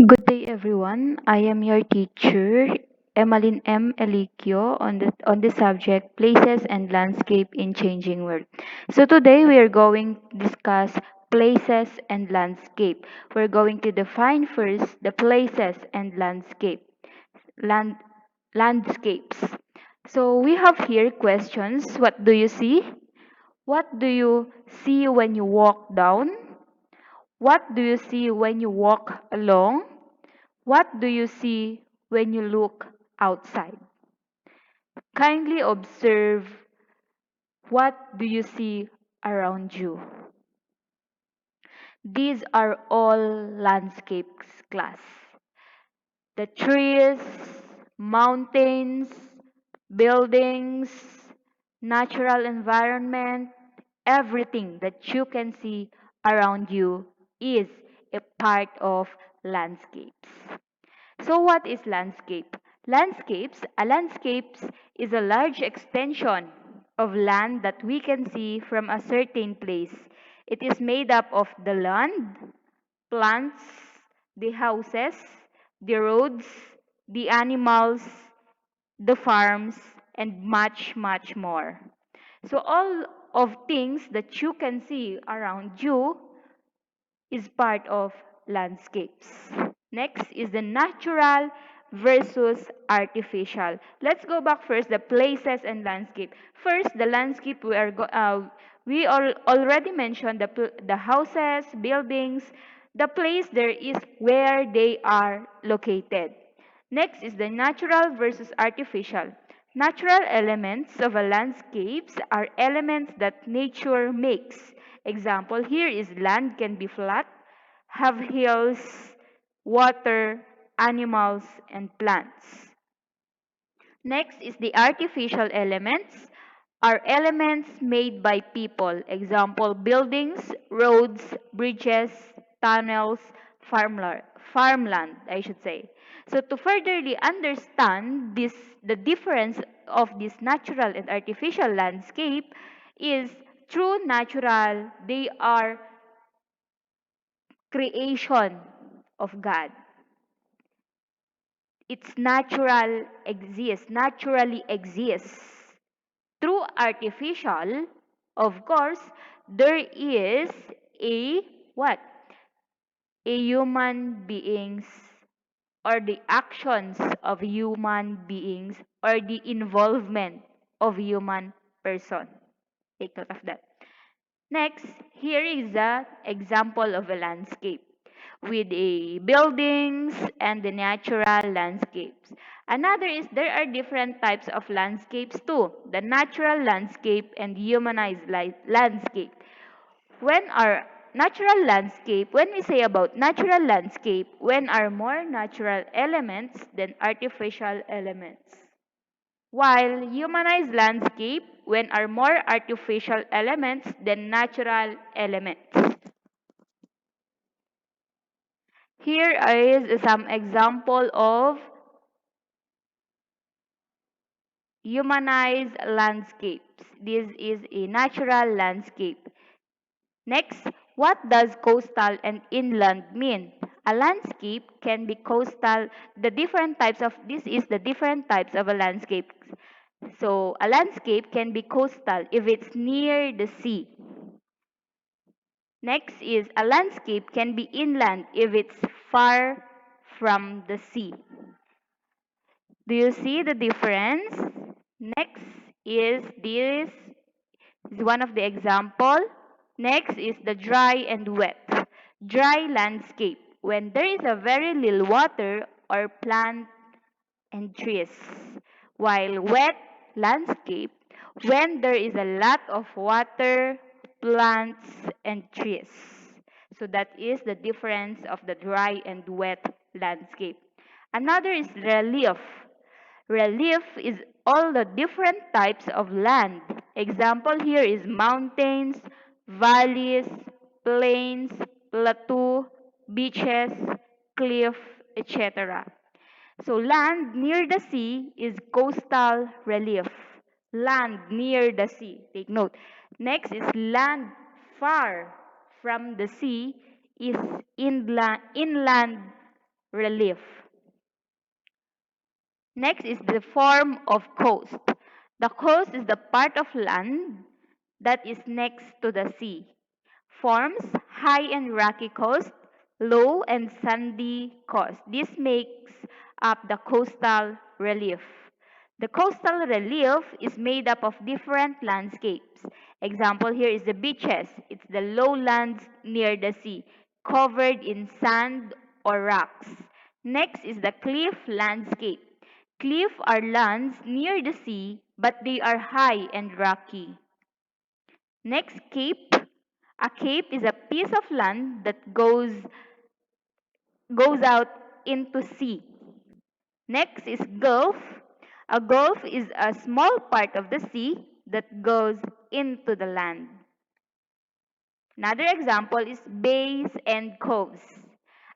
Good day, everyone. I am your teacher, Emmeline M. Elikio, on the subject Places and Landscape in Changing World. So today we are going to discuss places and landscape. We're going to define first the places and land, landscapes. So we have here questions. What do you see? What do you see when you walk down? What do you see when you walk along? What do you see when you look outside? Kindly observe what do you see around you. These are all landscapes class. The trees, mountains, buildings, natural environment, everything that you can see around you is a part of landscapes. So what is landscape? A landscapes is a large extension of land that we can see from a certain place. It is made up of the land, plants, the houses, the roads, the animals, the farms, and much, much more. So all of things that you can see around you is part of landscapes. Next is the natural versus artificial. Let's go back first the places and landscape. First, the landscape we already mentioned the houses, buildings. The place there is where they are located. Next is the natural versus artificial. Natural elements of a landscapes are elements that nature makes. Example here is land can be flat, have hills, water, animals, and plants. Next is the artificial elements are elements made by people. Example, buildings, roads, bridges, tunnels, farmland, I should say. So to furtherly understand the difference of this natural and artificial landscape is true natural, they are creation of God. It's naturally exists. Through artificial, of course, there is a what? A human beings or the actions of human beings or the involvement of human person. Take note of that. Next, here is the example of a landscape with a buildings and the natural landscapes. Another is there are different types of landscapes too. The natural landscape and humanized landscape. When we say about natural landscape, when are more natural elements than artificial elements. While humanized landscape, when are more artificial elements than natural elements. Here is some example of humanized landscapes. This is a natural landscape. Next, what does coastal and inland mean? A landscape can be coastal. This is the different types of a landscape. So a landscape can be coastal if it's near the sea. Next is a landscape can be inland if it's far from the sea. Do you see the difference? Next is this is one of the example. Next is the dry and wet. Dry landscape when there is a very little water or plant and trees. While wet landscape when there is a lot of water, plants and trees. So that is the difference of the dry and wet landscape. Another is relief. Relief is all the different types of land. Example here is mountains, valleys, plains, plateau, beaches, cliff, etc. So land near the sea is coastal relief. Land near the sea. Take note. Next is land far from the sea is inland relief. Next is the form of coast. The coast is the part of land that is next to the sea. Forms high and rocky coast, low and sandy coast. This makes up the coastal relief. The coastal relief is made up of different landscapes. Example here is the beaches. It's the lowlands near the sea, covered in sand or rocks. Next is the cliff landscape. Cliff are lands near the sea, but they are high and rocky. Next, cape. A cape is a piece of land that goes out into sea. Next is gulf. A gulf is a small part of the sea that goes into the land. Another example is bays and coves.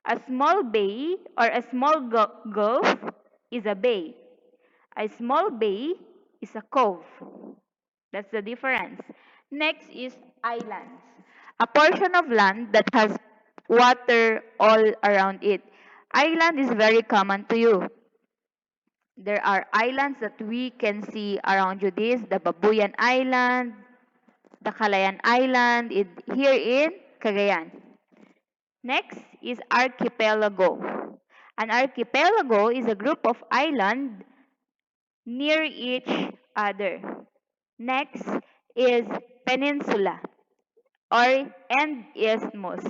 A small bay or a small gulf is a bay. A small bay is a cove. That's the difference. Next is islands. A portion of land that has water all around it. Island is very common to you. There are islands that we can see around you. This, the Babuyan Island, the Calayan Island, here in Cagayan. Next is archipelago. An archipelago is a group of islands near each other. Next is peninsula or and isthmus.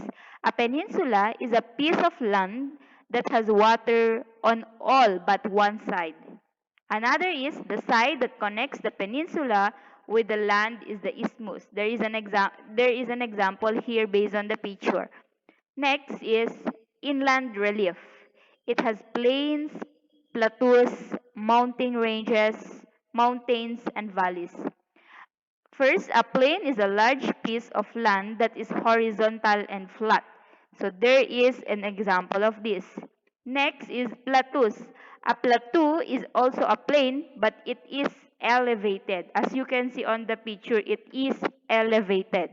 A peninsula is a piece of land that has water on all but one side. Another is the side that connects the peninsula with the land is the isthmus. There is an example here based on the picture. Next is inland relief. It has plains, plateaus, mountain ranges, mountains, and valleys. First, a plain is a large piece of land that is horizontal and flat. So there is an example of this. Next is plateaus. A plateau is also a plain, but it is elevated. As you can see on the picture, it is elevated.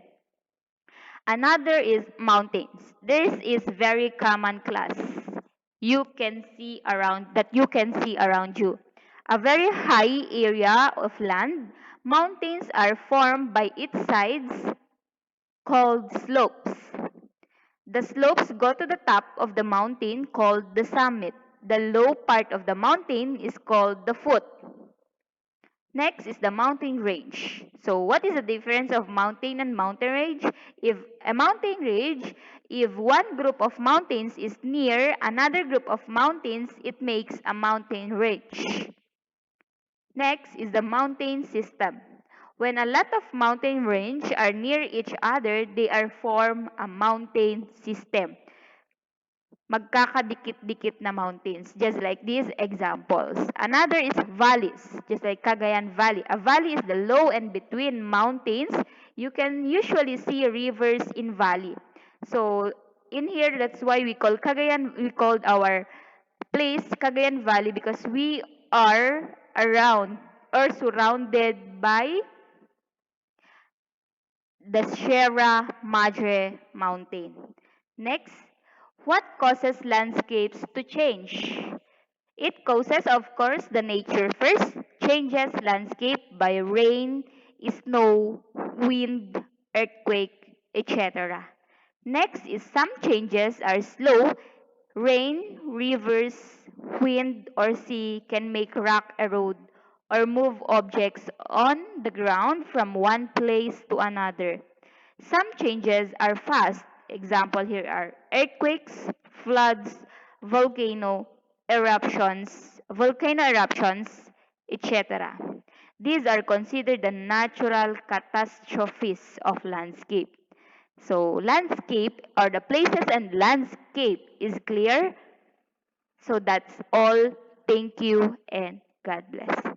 Another is mountains. This is very common class. You can see around you. A very high area of land. Mountains are formed by its sides called slopes. The slopes go to the top of the mountain called the summit. The low part of the mountain is called the foot. Next is the mountain range. So what is the difference of mountain and mountain range? If a mountain range, if one group of mountains is near another group of mountains, it makes a mountain range. Next is the mountain system. When a lot of mountain range are near each other, they are form a mountain system. Magkakadikit-dikit na mountains, just like these examples. Another is valleys, just like Cagayan Valley. A valley is the low and between mountains. You can usually see rivers in valley. So in here, that's why we called our place Cagayan Valley because we are around or surrounded by the Sierra Madre Mountain. Next, what causes landscapes to change? It causes, of course, the nature first, changes landscape by rain, snow, wind, earthquake, etc. Next is some changes are slow. Rain, rivers, wind, or sea can make rock erode or move objects on the ground from one place to another. Some changes are fast. Example here are earthquakes, floods, volcano eruptions, etc. These are considered the natural catastrophes of landscape. So landscape or the places and landscape is clear. So that's all. Thank you and God bless.